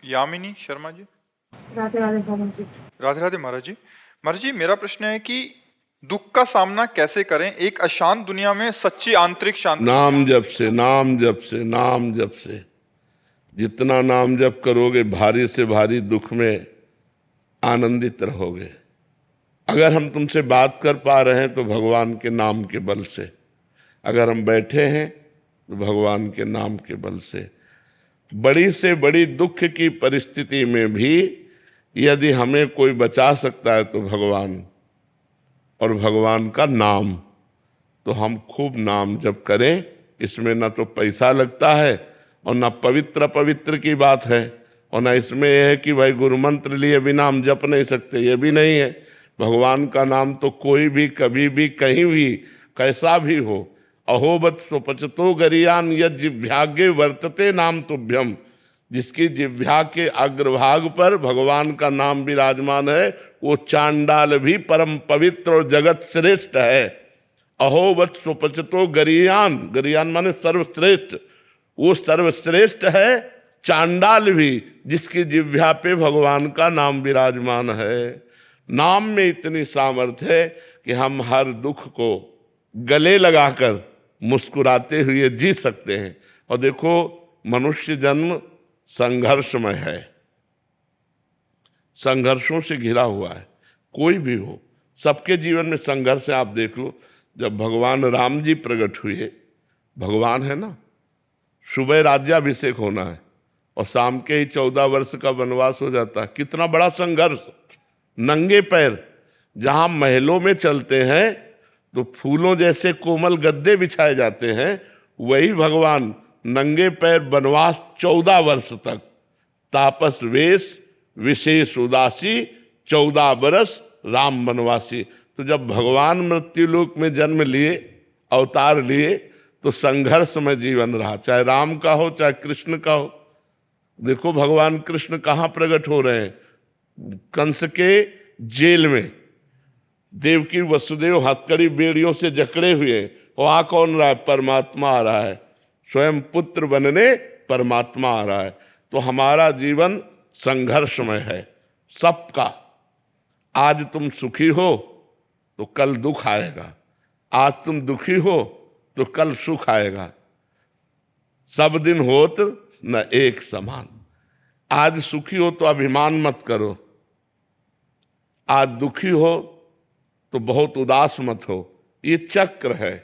यामिनी शर्मा जी। राधे राधे भगवान जी। राधे राधे महाराज जी। महाराज जी, मेरा प्रश्न है कि दुख का सामना कैसे करें एक अशांत दुनिया में सच्ची आंतरिक शांति। नाम जप से, नाम जप से, नाम जप से। जितना नाम जप करोगे भारी से भारी दुख में आनंदित रहोगे। अगर हम तुमसे बात कर पा रहे हैं तो भगवान के नाम के बल से, अगर हम बैठे हैं तो भगवान के नाम के बल से। बड़ी से बड़ी दुख की परिस्थिति में भी यदि हमें कोई बचा सकता है तो भगवान, और भगवान का नाम। तो हम खूब नाम जप करें। इसमें ना तो पैसा लगता है और ना पवित्र पवित्र की बात है, और ना इसमें यह है कि भाई गुरु मंत्र लिए बिना हम जप नहीं सकते, ये भी नहीं है। भगवान का नाम तो कोई भी कभी भी कहीं भी कैसा भी हो। अहोबत स्वपचतो गरियान यद जिह्वाग्रे वर्तते नाम तुभ्यम। जिसकी जिह्वा के अग्रभाग पर भगवान का नाम विराजमान है वो चांडाल भी परम पवित्र और जगत श्रेष्ठ है। अहोवत स्वपचतो गरियान, गरियान माने सर्वश्रेष्ठ, वो सर्वश्रेष्ठ है। चांडाल भी जिसकी जिह्वा पे भगवान का नाम विराजमान है। नाम में इतनी सामर्थ्य है कि हम हर दुख को गले लगाकर मुस्कुराते हुए जी सकते हैं। और देखो, मनुष्य जन्म संघर्षमय है, संघर्षों से घिरा हुआ है। कोई भी हो, सबके जीवन में संघर्ष है। आप देख लो, जब भगवान राम जी प्रकट हुए, भगवान है ना, सुबह राज्याभिषेक होना है और शाम के ही 14 वर्ष का वनवास हो जाता है। कितना बड़ा संघर्ष। नंगे पैर जहां महलों में चलते हैं तो फूलों जैसे कोमल गद्दे बिछाए जाते हैं, वही भगवान नंगे पैर वनवास 14 वर्ष तक, तापस वेश विशेष उदासी 14 बरस राम वनवासी। तो जब भगवान मृत्युलोक में जन्म लिए, अवतार लिए, तो संघर्ष में जीवन रहा, चाहे राम का हो चाहे कृष्ण का हो। देखो भगवान कृष्ण कहाँ प्रकट हो रहे हैं? कंस के जेल में। देवकी वसुदेव हथकड़ी बेड़ियों से जकड़े हुए, वो आ कौन रहा है? परमात्मा आ रहा है। स्वयं पुत्र बनने परमात्मा आ रहा है। तो हमारा जीवन संघर्षमय है सबका। आज तुम सुखी हो तो कल दुख आएगा, आज तुम दुखी हो तो कल सुख आएगा। सब दिन होत न एक समान। आज सुखी हो तो अभिमान मत करो, आज दुखी हो तो बहुत उदास मत हो। ये चक्र है,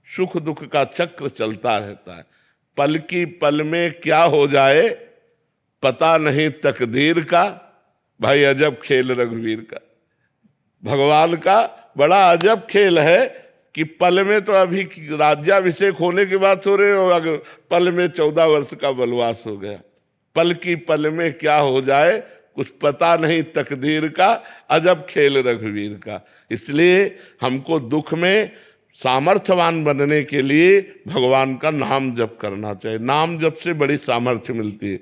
सुख दुख का चक्र चलता रहता है। पल की पल में क्या हो जाए पता नहीं तकदीर का। भाई अजब खेल रघुवीर का। भगवान का बड़ा अजब खेल है कि पल में तो अभी राज्याभिषेक होने की बात हो रही है और पल में 14 वर्ष का वनवास हो गया। पल की पल में क्या हो जाए कुछ पता नहीं तकदीर का, अजब खेल रघुवीर का। इसलिए हमको दुख में सामर्थ्यवान बनने के लिए भगवान का नाम जप करना चाहिए। नाम जप से बड़ी सामर्थ्य मिलती है।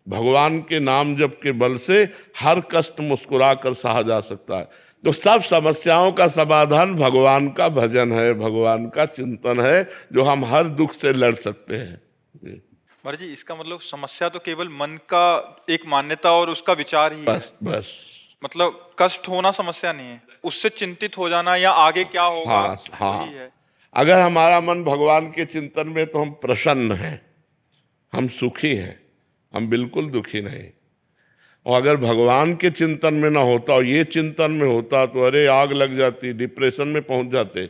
भगवान के नाम जप के बल से हर कष्ट मुस्कुरा कर सहा जा सकता है। तो सब समस्याओं का समाधान भगवान का भजन है, भगवान का चिंतन है, जो हम हर दुख से लड़ सकते हैं। महाराज जी, इसका मतलब समस्या तो केवल मन का एक मान्यता और उसका विचार ही बस बस, मतलब कष्ट होना समस्या नहीं है, उससे चिंतित हो जाना या आगे क्या होगा। हाँ वही है। अगर हमारा मन भगवान के चिंतन में तो हम प्रसन्न हैं, हम सुखी हैं, हम बिल्कुल दुखी नहीं। और अगर भगवान के चिंतन में ना होता और ये चिंतन में होता तो अरे आग लग जाती, डिप्रेशन में पहुंच जाते।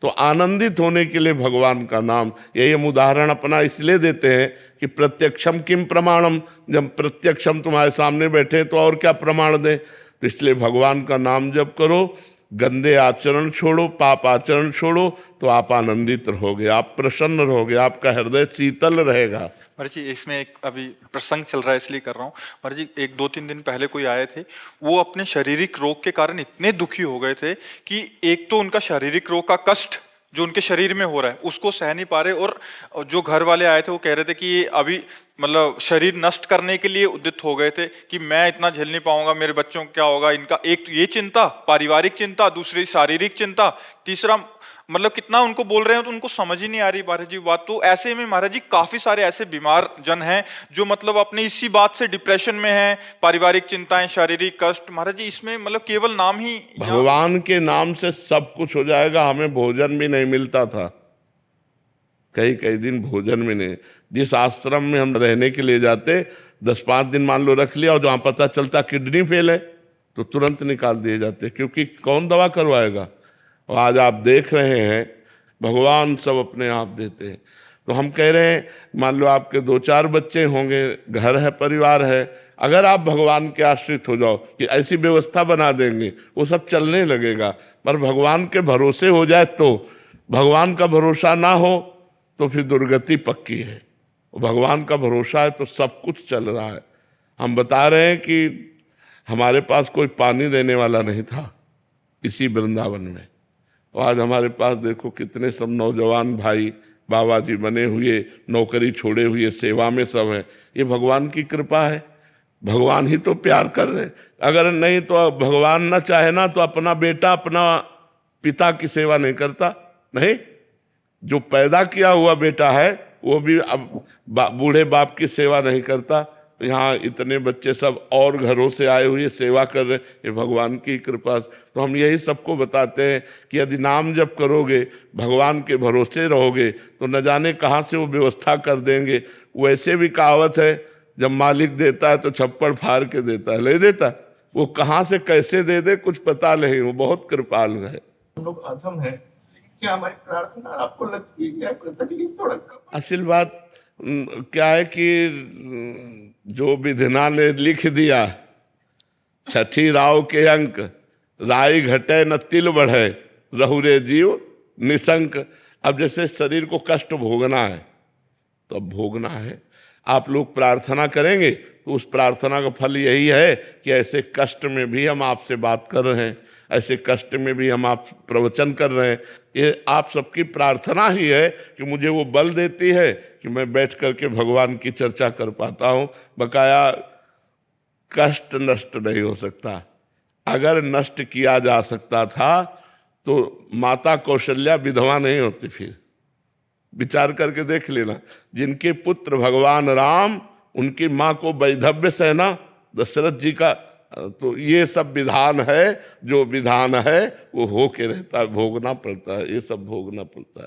तो आनंदित होने के लिए भगवान का नाम, यही हम उदाहरण अपना इसलिए देते हैं कि प्रत्यक्षम किम प्रमाणम। जब प्रत्यक्षम तुम्हारे सामने बैठे तो और क्या प्रमाण दें। तो इसलिए भगवान का नाम जप करो, गंदे आचरण छोड़ो, पाप आचरण छोड़ो, तो आप आनंदित रहोगे, आप प्रसन्न रहोगे, आपका हृदय शीतल रहेगा। महाराज जी, इसमें एक अभी प्रसंग चल रहा है इसलिए कर रहा हूँ। महाराज जी, एक 2-3 दिन पहले कोई आए थे, वो अपने शारीरिक रोग के कारण इतने दुखी हो गए थे कि एक तो उनका शारीरिक रोग का कष्ट जो उनके शरीर में हो रहा है उसको सह नहीं पा रहे, और जो घर वाले आए थे वो कह रहे थे कि ये अभी मतलब शरीर नष्ट करने के लिए उद्यत हो गए थे कि मैं इतना झेल नहीं पाऊंगा, मेरे बच्चों को क्या होगा। इनका एक ये चिंता, पारिवारिक चिंता, दूसरी शारीरिक चिंता, तीसरा मतलब कितना उनको बोल रहे हैं तो उनको समझ ही नहीं आ रही महाराज जी बात। तो ऐसे में महाराज जी काफी सारे ऐसे बीमार जन हैं जो मतलब अपने इसी बात से डिप्रेशन में हैं, पारिवारिक चिंताएं, शारीरिक कष्ट। महाराज जी इसमें मतलब केवल नाम ही भगवान के नाम से सब कुछ हो जाएगा। हमें भोजन भी नहीं मिलता था, कई कई दिन भोजन भी नहीं। जिस आश्रम में हम रहने के लिए जाते 10-5 दिन मान लो रख लिया, और जहाँ पता चलता किडनी फेल है तो तुरंत निकाल दिए जाते, क्योंकि कौन दवा करवाएगा। और आज आप देख रहे हैं भगवान सब अपने आप देते हैं। तो हम कह रहे हैं मान लो आपके 2-4 बच्चे होंगे, घर है, परिवार है, अगर आप भगवान के आश्रित हो जाओ कि ऐसी व्यवस्था बना देंगे वो सब चलने लगेगा। पर भगवान के भरोसे हो जाए तो, भगवान का भरोसा ना हो तो फिर दुर्गति पक्की है। भगवान का भरोसा है तो सब कुछ चल रहा है। हम बता रहे हैं कि हमारे पास कोई पानी देने वाला नहीं था इसी वृंदावन में, और आज हमारे पास देखो कितने सब नौजवान भाई बाबा जी बने हुए, नौकरी छोड़े हुए सेवा में सब हैं। ये भगवान की कृपा है, भगवान ही तो प्यार कर रहे हैं। अगर नहीं तो भगवान ना चाहे ना तो अपना बेटा अपना पिता की सेवा नहीं करता। नहीं, जो पैदा किया हुआ बेटा है वो भी अब बूढ़े बाप की सेवा नहीं करता। यहाँ इतने बच्चे सब और घरों से आए हुए सेवा कर रहे हैं, ये भगवान की कृपा। तो हम यही सबको बताते हैं कि यदि नाम जप करोगे, भगवान के भरोसे रहोगे तो न जाने कहाँ से वो व्यवस्था कर देंगे। वैसे भी कहावत है, जब मालिक देता है तो छप्पड़ फाड़ के देता है, ले देता। वो कहाँ से कैसे दे दे कुछ पता नहीं, वो बहुत कृपालु है। हम लोग अधम है, क्या हमारी प्रार्थना आपको लगती है क्या कोई तकलीफ थोड़ा कम? असल बात क्या है कि जो विधिना ने लिख दिया, छठी राव के अंक, राई घटे न तिल बढ़े, रहु रे जीव निशंक। अब जैसे शरीर को कष्ट भोगना है तो अब भोगना है। आप लोग प्रार्थना करेंगे तो उस प्रार्थना का फल यही है कि ऐसे कष्ट में भी हम आपसे बात कर रहे हैं, ऐसे कष्ट में भी हम आप प्रवचन कर रहे हैं। ये आप सबकी प्रार्थना ही है कि मुझे वो बल देती है कि मैं बैठ करके भगवान की चर्चा कर पाता हूँ। बकाया कष्ट नष्ट नहीं हो सकता। अगर नष्ट किया जा सकता था तो माता कौशल्या विधवा नहीं होती। फिर विचार करके देख लेना, जिनके पुत्र भगवान राम, उनकी माँ को वैधव्य सेना दशरथ जी का, तो ये सब विधान है, जो विधान है वो हो के रहता है, भोगना पड़ता है, ये सब भोगना पड़ता है।